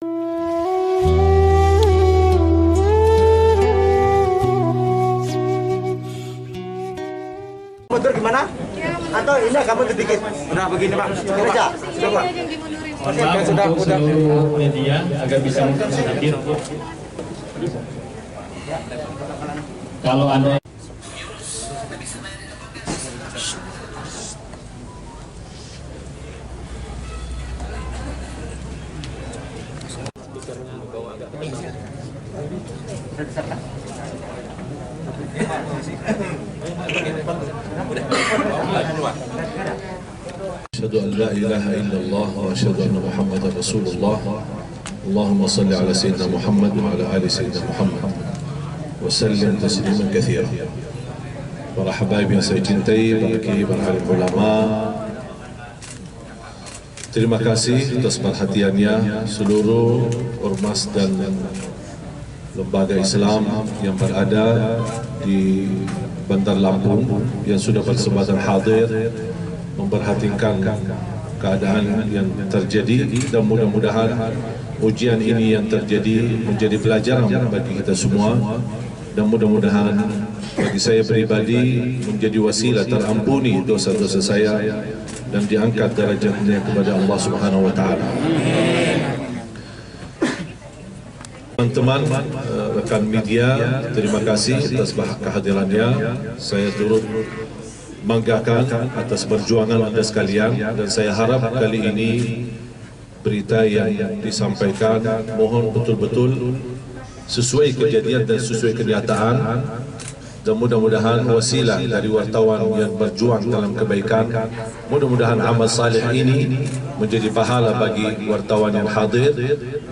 Mundur gimana? Atau ini kamu sedikit? Udah begini Pak, cukup aja. Sudah Pak. Sudah seluruh media agar bisa hadir. Kalau Anda أشهد أن لا إله إلا الله وأشهد أن محمدا رسول الله. اللهم صل على سيدنا محمد وعلى آل سيدنا محمد وسلم تسليما كثيرا. Para habaib yang saya cintai, para kiai, para alim ulama, terima kasih atas perhatiannya seluruh ormas dan lembaga Islam yang berada di Bandar Lampung yang sudah bersempatan hadir memperhatikan keadaan yang terjadi, dan mudah-mudahan ujian ini yang terjadi menjadi pelajaran bagi kita semua, dan mudah-mudahan bagi saya pribadi menjadi wasilah terampuni dosa-dosa saya dan diangkat derajatnya kepada Allah Subhanahu wa taala. Teman-teman, rekan media, terima kasih atas kehadirannya. Saya turut banggakan atas perjuangan Anda sekalian, dan saya harap kali ini berita yang disampaikan mohon betul-betul sesuai kejadian dan sesuai kenyataan, dan mudah-mudahan wasilah dari wartawan yang berjuang dalam kebaikan. Mudah-mudahan amal saleh ini menjadi pahala bagi wartawan yang hadir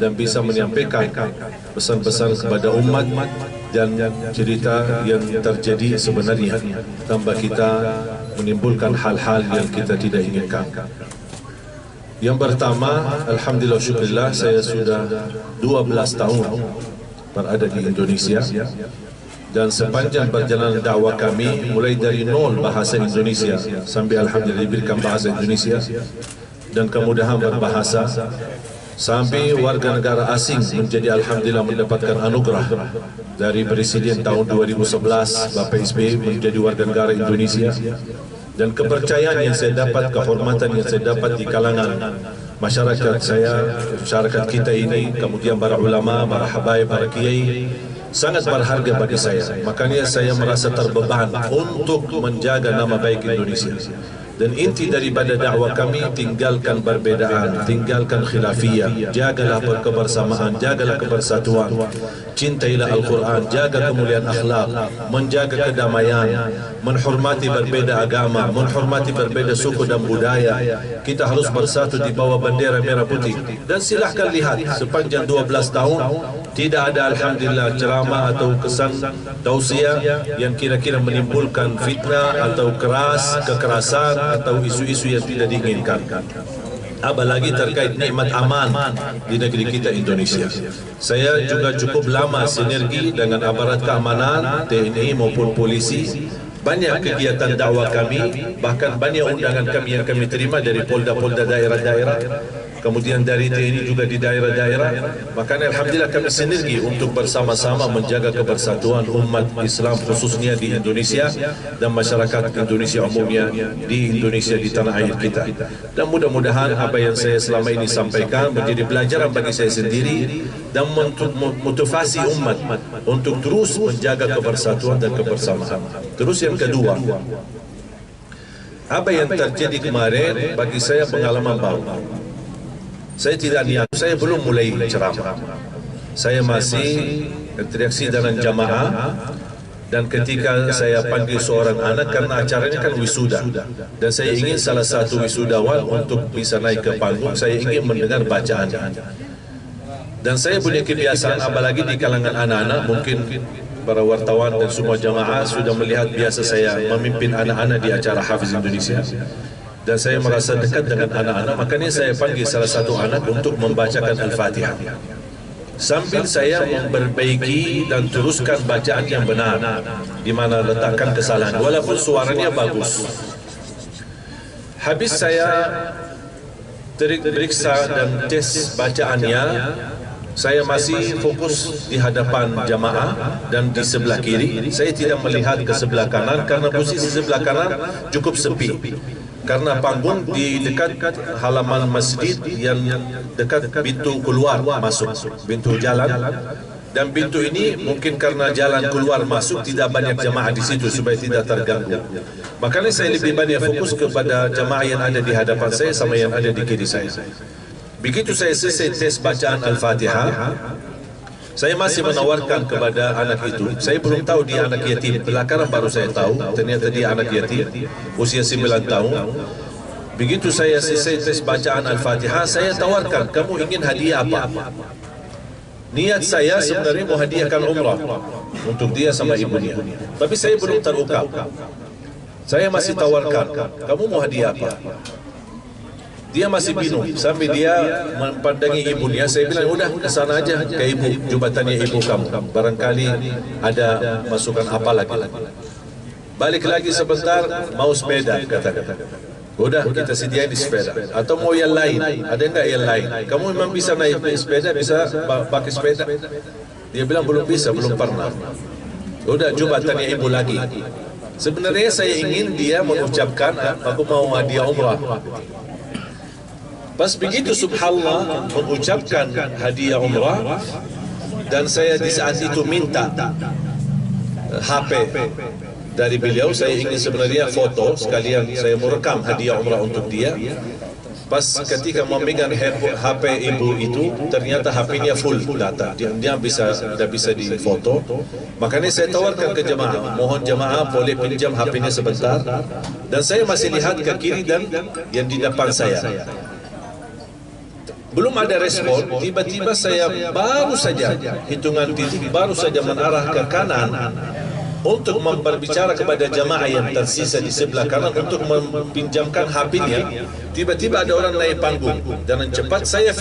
dan bisa menyampaikan pesan-pesan kepada umat dan cerita yang terjadi sebenarnya, tanpa kita menimbulkan hal-hal yang kita tidak inginkan. Yang pertama, alhamdulillah syukurillah, saya sudah 12 tahun berada di Indonesia, dan sepanjang perjalanan dakwah kami mulai dari nol bahasa Indonesia sampai alhamdulillah diberikan bahasa Indonesia dan kemudahan berbahasa, sampai warga negara asing menjadi alhamdulillah mendapatkan anugerah dari Presiden tahun 2011 Bapak SBY menjadi warga negara Indonesia, dan kepercayaan yang saya dapat, kehormatan yang saya dapat di kalangan masyarakat saya, masyarakat kita ini, kemudian para ulama, para habaib, para kiai, sangat berharga bagi saya. Makanya saya merasa terbeban untuk menjaga nama baik Indonesia. Dan inti daripada dakwah kami, tinggalkan perbedaan, tinggalkan khilafiyah, jagalah kebersamaan, jagalah kebersatuan, cintailah Al-Quran, jaga kemuliaan akhlak, menjaga kedamaian, menghormati berbeda agama, menghormati berbeda suku dan budaya. Kita harus bersatu di bawah bendera merah putih. Dan silahkan lihat, sepanjang 12 tahun tidak ada alhamdulillah ceramah atau kesan tausiah yang kira-kira menimbulkan fitnah atau kekerasan atau isu-isu yang tidak diinginkan. Apalagi terkait nikmat aman di negeri kita Indonesia. Saya juga cukup lama sinergi dengan aparat keamanan, TNI maupun polisi. Banyak kegiatan dakwah kami, bahkan banyak undangan kami yang kami terima dari polda-polda daerah-daerah, kemudian dari TNI juga di daerah-daerah. Makanya alhamdulillah kami sinergi untuk bersama-sama menjaga kebersatuan umat Islam khususnya di Indonesia dan masyarakat Indonesia umumnya di Indonesia, di tanah air kita. Dan mudah-mudahan apa yang saya selama ini sampaikan menjadi pelajaran bagi saya sendiri dan motivasi umat untuk terus menjaga kebersatuan dan kebersamaan. Terus yang kedua, apa yang terjadi kemarin bagi saya pengalaman baru. Saya tidak niat, saya belum mulai ceramah. Saya masih interaksi dengan jamaah, dan ketika saya panggil seorang anak karena acaranya kan wisuda, dan saya ingin salah satu wisudawan untuk bisa naik ke panggung, saya ingin mendengar bacaan. Dan saya punya kebiasaan, apalagi di kalangan anak-anak, mungkin para wartawan dan semua jamaah sudah melihat biasa saya memimpin anak-anak di acara Hafiz Indonesia. Dan saya merasa dekat dengan anak-anak, makanya saya panggil salah satu anak untuk membacakan Al-Fatihah. Sambil saya memperbaiki dan teruskan bacaan yang benar, di mana letakkan kesalahan, walaupun suaranya bagus. Habis saya periksa dan tes bacaannya, saya masih fokus di hadapan jamaah dan di sebelah kiri. Saya tidak melihat ke sebelah kanan karena posisi sebelah kanan cukup sepi. Karena panggung di dekat halaman masjid yang dekat pintu keluar masuk, pintu jalan. Dan pintu ini mungkin karena jalan keluar masuk tidak banyak jamaah di situ supaya tidak terganggu. Makanya saya lebih banyak fokus kepada jamaah yang ada di hadapan saya sama yang ada di kiri saya. Begitu saya selesai tes bacaan Al-Fatihah, saya masih menawarkan kepada anak itu. Saya belum tahu dia anak yatim. Belakangan baru saya tahu, ternyata dia anak yatim, usia 9 tahun. Begitu saya selesai tes bacaan Al-Fatihah, saya tawarkan, kamu ingin hadiah apa? Niat saya sebenarnya mau hadiahkan umrah untuk dia sama ibunya. Tapi saya belum terungkap. Saya masih tawarkan, kamu mau hadiah apa? Dia masih bingung sampai dia mempandangi ibunya. Saya bilang, udah ke sana aja ke ibu, jubatannya ibu kamu. Barangkali ada masukan apa lagi. Balik lagi sebentar, mau sepeda kata-kata. Udah kita sediain di sepeda. Atau mau yang lain? Ada enggak yang lain? Kamu memang bisa naik sepeda, bisa pakai sepeda? Dia bilang belum bisa, belum pernah. Udah jubatannya ibu lagi. Sebenarnya saya ingin dia mengucapkan, aku mau hadiah umrah. Pas begitu subhanallah mengucapkan hadiah umrah, dan saya di saat itu minta HP dari beliau. Saya ingin sebenarnya foto sekalian, saya mau rekam hadiah umrah untuk dia. Pas ketika memegang HP ibu itu, ternyata HP-nya full data, dia tidak bisa difoto. Makanya saya tawarkan ke jemaah, mohon jemaah boleh pinjam HP-nya sebentar. Dan saya masih lihat ke kiri dan yang di depan saya. Belum ada respon, tiba-tiba saya baru saja hitungan titik, baru saja menarah ke kanan untuk berbicara kepada jamaah yang tersisa di sebelah kanan untuk meminjamkan HP-nya. Tiba-tiba ada orang naik panggung. Dan cepat saya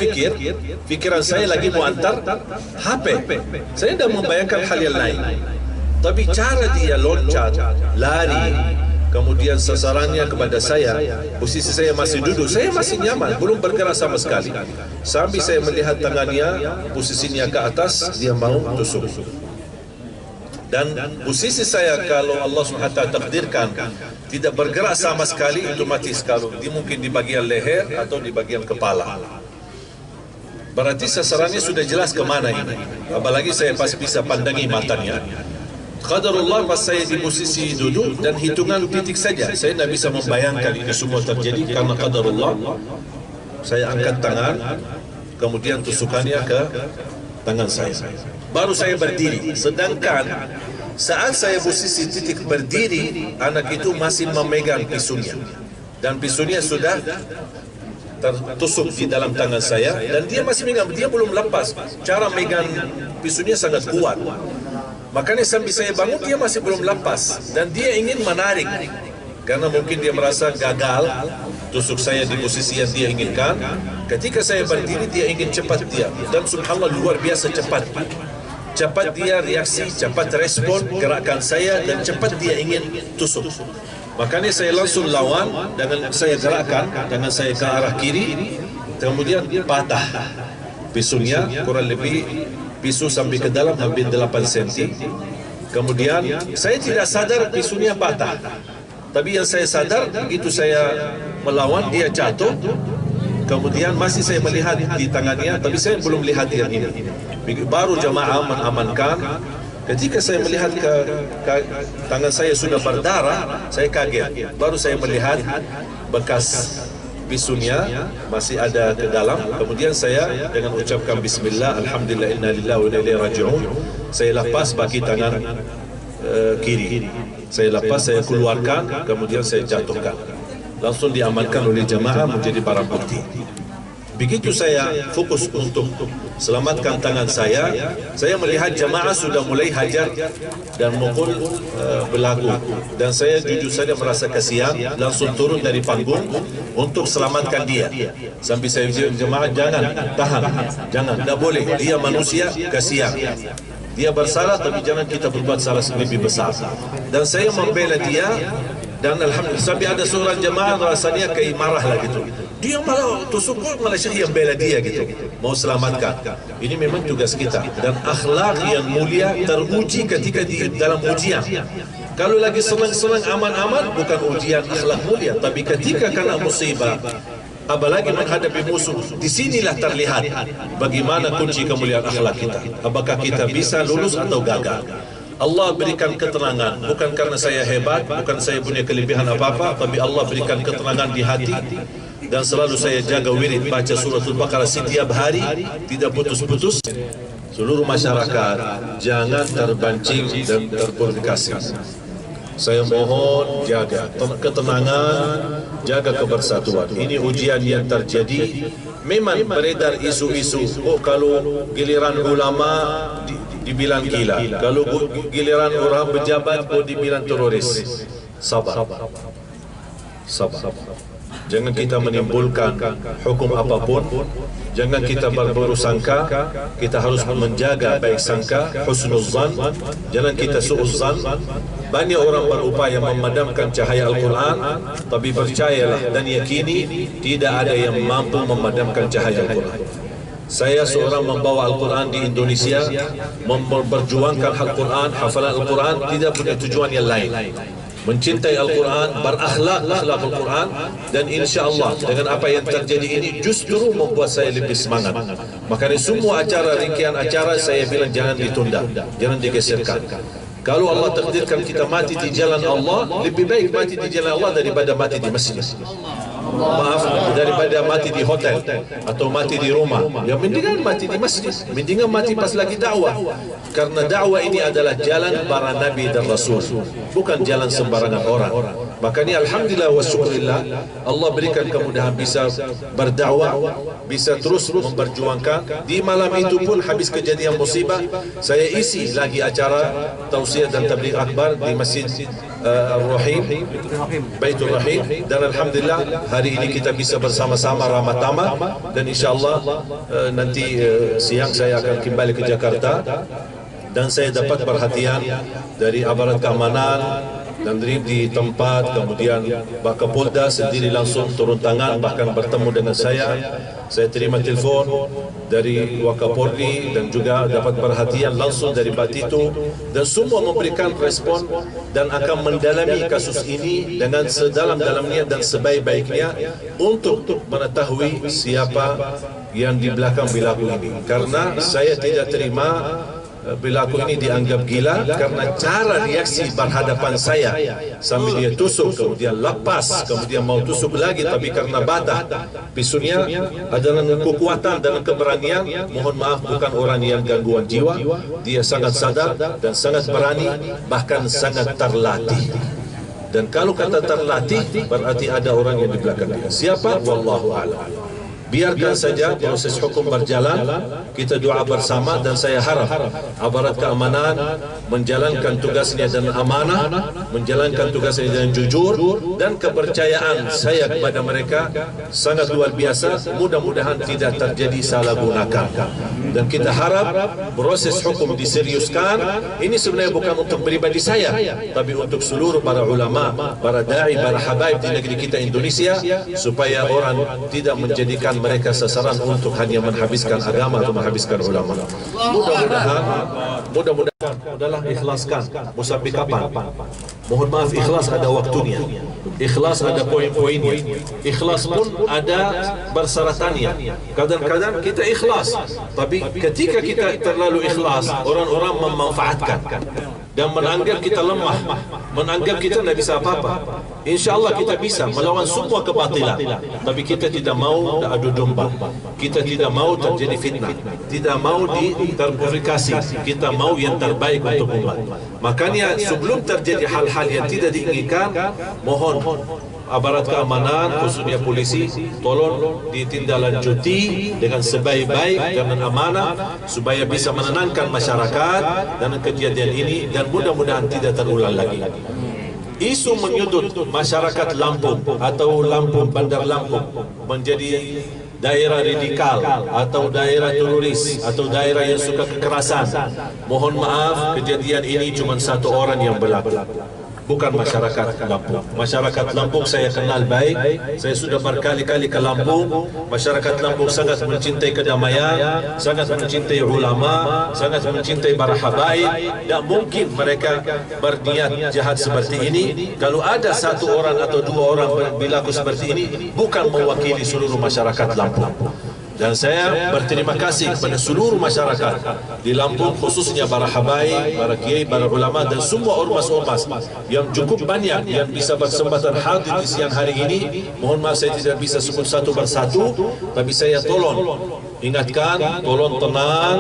pikiran saya lagi mau antar HP. Saya tidak membayangkan hal yang lain. Tapi cara dia loncat, lari, kemudian sasarannya kepada saya, posisi saya masih duduk, saya masih nyaman, belum bergerak sama sekali. Sambil saya melihat tangannya, posisinya ke atas, dia mau tusuk. Dan posisi saya kalau Allah SWT takdirkan tidak bergerak sama sekali, itu mati sekali. Dia mungkin di bagian leher atau di bagian kepala. Berarti sasarannya sudah jelas kemana ini. Apalagi saya pasti bisa pandangi matanya. Qadarullah, pas saya di posisi duduk dan hitungan titik saja, saya tidak bisa membayangkan ini semua terjadi karena qadarullah. Saya angkat tangan, kemudian tusukannya ke tangan saya. Baru saya berdiri. Sedangkan saat saya posisi titik berdiri, anak itu masih memegang pisunya. Dan pisunya sudah tertusuk di dalam tangan saya. Dan dia masih megang, dia belum lepas. Cara megang pisunya sangat kuat. Makanya sambil saya bangun, dia masih belum lepas. Dan dia ingin menarik. Karena mungkin dia merasa gagal tusuk saya di posisi yang dia inginkan. Ketika saya berdiri, dia ingin cepat dia. Dan subhanallah luar biasa cepat. Cepat dia reaksi, cepat respon gerakan saya, dan cepat dia ingin tusuk. Makanya saya langsung lawan dengan saya gerakkan, dengan saya ke arah kiri, kemudian patah pisunya, kurang lebih pisu sampai ke dalam hampir 8 cm. Kemudian saya tidak sadar pisunya patah. Tapi yang saya sadar, begitu saya melawan, dia jatuh. Kemudian masih saya melihat di tangannya, tapi saya belum lihat yang ini. Baru jamaah mengamankan. Ketika saya melihat ke tangan saya sudah berdarah, saya kaget. Baru saya melihat bekas pisunya masih ada ke dalam. Kemudian saya dengan ucapkan bismillah, alhamdulillah, inna lillahi wa inna ilaihi raji'un, saya lepas baki tangan kiri. Saya lepas, saya keluarkan, kemudian saya jatuhkan. Langsung diamankan oleh jamaah menjadi barang bukti. Begitu saya fokus untuk selamatkan tangan saya melihat jamaah sudah mulai hajar dan mukul belagu. Dan saya jujur saja merasa kasihan, langsung turun dari panggung untuk selamatkan dia. Sampai saya bilang, jamaah jangan, tahan, jangan, tidak boleh, dia manusia, kasihan. Dia bersalah, tapi jangan kita berbuat salah lebih besar. Dan saya membela dia, dan alhamdulillah sampai ada seorang jemaah rasanya kayak marah lah gitu. Dia malah tusuk Malaysia yang bela dia gitu, mau selamatkan. Ini memang tugas kita. Dan akhlak yang mulia teruji ketika di dalam ujian. Kalau lagi senang-senang aman-aman bukan ujian akhlak mulia, tapi ketika kena musibah, apalagi menghadapi musuh, disinilah terlihat bagaimana kunci kemuliaan akhlak kita. Apakah kita bisa lulus atau gagal? Allah berikan ketenangan, bukan karena saya hebat, bukan saya punya kelebihan apa-apa, tapi Allah berikan ketenangan di hati. Dan selalu saya jaga wirid baca suratul Baqarah setiap hari, tidak putus-putus. Seluruh masyarakat jangan terpancing dan terprovokasi. Saya mohon jaga ketenangan, jaga kebersatuan. Ini ujian yang terjadi. Memang beredar isu-isu, oh kalau giliran ulama dibilang gila, kalau giliran orang pejabat oh dibilang teroris. Sabar. Jangan kita menimbulkan hukum apapun. Jangan kita berburuk sangka. Kita harus menjaga baik sangka, husnuzan. Jangan kita su'uzan. Banyak orang berupaya memadamkan cahaya Al-Quran, tapi percayalah dan yakini tidak ada yang mampu memadamkan cahaya Al-Quran. Saya seorang membawa Al-Quran di Indonesia, memperjuangkan Al-Quran, hafalan Al-Quran, tidak punya tujuan yang lain. Mencintai Al-Quran, berakhlak Al-Quran, dan insya Allah dengan apa yang terjadi ini justru membuat saya lebih semangat. Makanya semua acara, rangkaian acara saya bilang jangan ditunda, jangan digeserkan. Kalau Allah takdirkan kita mati di jalan Allah, lebih baik mati di jalan Allah daripada mati di masjid. Maaf, daripada mati di hotel atau mati di rumah. Ya mendingan mati di masjid, mendingan mati pas lagi dakwah. Karena dakwah ini adalah jalan para nabi dan rasul, bukan jalan sembarangan orang. Makanya alhamdulillah wa syukurillah, Allah berikan kemudahan bisa berdakwah, bisa terus memperjuangkan. Di malam itu pun habis kejadian musibah, saya isi lagi acara tausiah dan tabligh akbar di Masjid Ar-Rahim, Baitul Rahim, dan alhamdulillah hari ini kita bisa bersama-sama ramah tamah, dan insyaallah nanti siang saya akan kembali ke Jakarta. Dan saya dapat perhatian dari aparat keamanan dan di tempat, kemudian Pak Kapolda sendiri langsung turun tangan, bahkan bertemu dengan saya. Saya terima telefon dari Wakapolri dan juga dapat perhatian langsung dari Pak Tito, dan semua memberikan respon dan akan mendalami kasus ini dengan sedalam-dalamnya dan sebaik-baiknya untuk mengetahui siapa yang di belakang perilaku ini. Karena saya tidak terima perilaku ini dianggap gila karena cara reaksi berhadapan saya sambil dia tusuk, kemudian lepas, kemudian mau tusuk lagi, tapi karena batah pisunya adalah kekuatan dan keberanian. Mohon maaf, bukan orang yang gangguan jiwa, dia sangat sadar dan sangat berani, bahkan sangat terlatih. Dan kalau kata terlatih berarti ada orang yang di belakang dia. Siapa? Wallahu a'lam. Biarkan saja proses hukum berjalan, kita doa bersama, dan saya harap aparat keamanan menjalankan tugasnya dan amanah, menjalankan tugasnya dengan jujur, dan kepercayaan saya kepada mereka sangat luar biasa. Mudah-mudahan tidak terjadi salah gunakan, dan kita harap proses hukum diseriuskan. Ini sebenarnya bukan untuk pribadi saya, tapi untuk seluruh para ulama, para da'i, para habaib di negeri kita Indonesia, supaya orang tidak menjadikan mereka sasaran untuk hanya menghabiskan agama atau menghabiskan ulama. Mudah-mudahan adalah ikhlaskan. Mau sampai kapan? Mohon maaf, ikhlas ada waktunya, ikhlas ada poin-poinnya, ikhlas pun ada persyaratannya. Kadang-kadang kita ikhlas, tapi ketika kita terlalu ikhlas, orang-orang memanfaatkan dan menanggap kita lemah, menanggap kita tidak bisa apa-apa. Insya Allah kita bisa melawan semua kebatilan, tapi kita tidak mau adu domba, kita tidak mau terjadi fitnah, tidak mau terprovokasi, kita mau yang terbaik untuk umat. Makanya sebelum terjadi hal-hal yang tidak diinginkan, mohon aparat keamanan, khususnya polisi, tolong ditindaklanjuti dengan sebaik-baik dan amanah supaya bisa menenangkan masyarakat dan kejadian ini, dan mudah-mudahan tidak terulang lagi. Isu menyudut masyarakat Lampung atau Lampung, Bandar Lampung menjadi daerah radikal atau daerah teroris atau daerah yang suka kekerasan. Mohon maaf, kejadian ini cuma satu orang yang berlaku. bukan masyarakat Lampung. Masyarakat Lampung saya kenal baik, saya sudah berkali-kali ke Lampung. Masyarakat Lampung sangat mencintai kedamaian, sangat mencintai ulama, sangat mencintai para habaib. Tak mungkin mereka berniat jahat seperti ini. Kalau ada satu orang atau dua orang berlaku seperti ini, bukan mewakili seluruh masyarakat Lampung. Dan saya berterima kasih kepada seluruh masyarakat di Lampung, khususnya para habaib, para kiai, para ulama dan semua ormas-ormas yang cukup banyak yang bisa bersempatan hadir di siang hari ini. Mohon maaf saya tidak bisa sebut satu persatu, tapi saya tolong ingatkan, tolong tenang,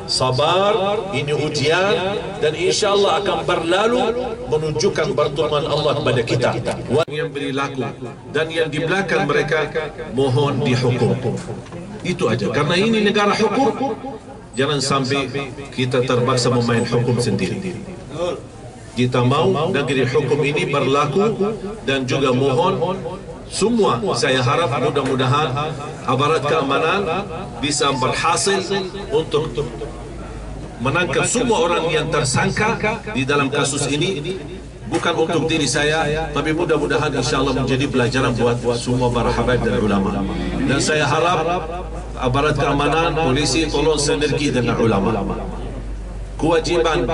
sabar, ini ujian dan insya Allah akan berlalu menunjukkan pertolongan Allah kepada kita. Yang berlaku dan yang di belakang mereka mohon dihukum. Itu aja, karena ini negara hukum. Jangan sampai kita terpaksa memain hukum sendiri. Kita mau negeri hukum ini berlaku dan juga mohon semua, saya harap mudah-mudahan aparat keamanan bisa berhasil untuk menangkap semua orang yang tersangka di dalam kasus ini. Bukan untuk diri saya, tapi mudah-mudahan insya Allah menjadi pelajaran buat semua para habaib dan ulama. Dan saya harap aparat keamanan, polisi tolong sinergi dengan ulama. Kewajiban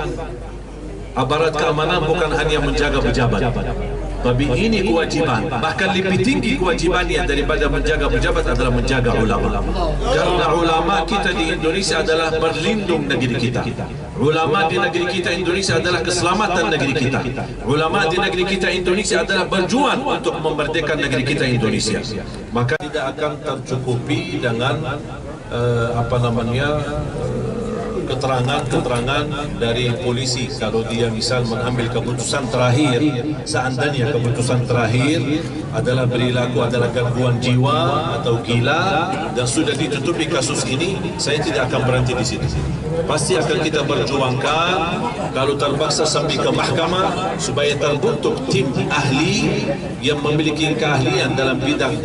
aparat keamanan bukan hanya menjaga pejabat, tapi ini kewajiban, bahkan lebih tinggi kewajibannya daripada menjaga pejabat adalah menjaga ulama. Karena ulama kita di Indonesia adalah berlindung negeri kita. Ulama di negeri kita Indonesia adalah keselamatan negeri kita. Ulama di negeri kita Indonesia adalah berjuang untuk memerdekakan negeri kita Indonesia. Maka tidak akan tercukupi dengan keterangan dari polisi. Kalau dia misal mengambil keputusan terakhir, seandainya keputusan terakhir adalah perilaku adalah gangguan jiwa atau gila dan sudah ditutupi kasus ini, saya tidak akan berhenti di situ. Pasti akan kita perjuangkan kalau terpaksa sampai ke mahkamah supaya terbentuk tim ahli yang memiliki keahlian dalam bidang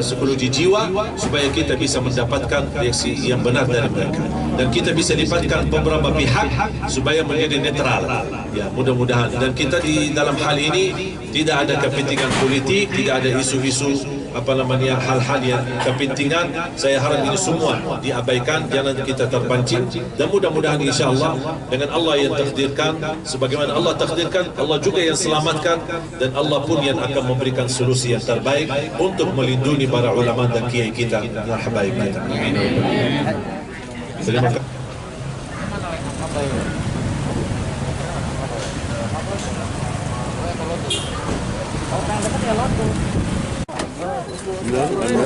psikologi jiwa supaya kita bisa mendapatkan reaksi yang benar dari mereka dan kita bisa libatkan beberapa pihak supaya menjadi netral. Ya, mudah-mudahan. Dan kita di dalam hal ini tidak ada kepentingan politik, tidak ada isu-isu hal-hal yang kepentingan. Saya harap ini semua diabaikan, jangan kita terpancing dan mudah-mudahan insya-Allah dengan Allah yang takdirkan, sebagaimana Allah takdirkan, Allah juga yang selamatkan dan Allah pun yang akan memberikan solusi yang terbaik untuk melindungi para ulama dan kiai kita dan habaib kita. Amin. Terima kasih.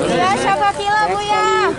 Ya, siapa kila Bu ya?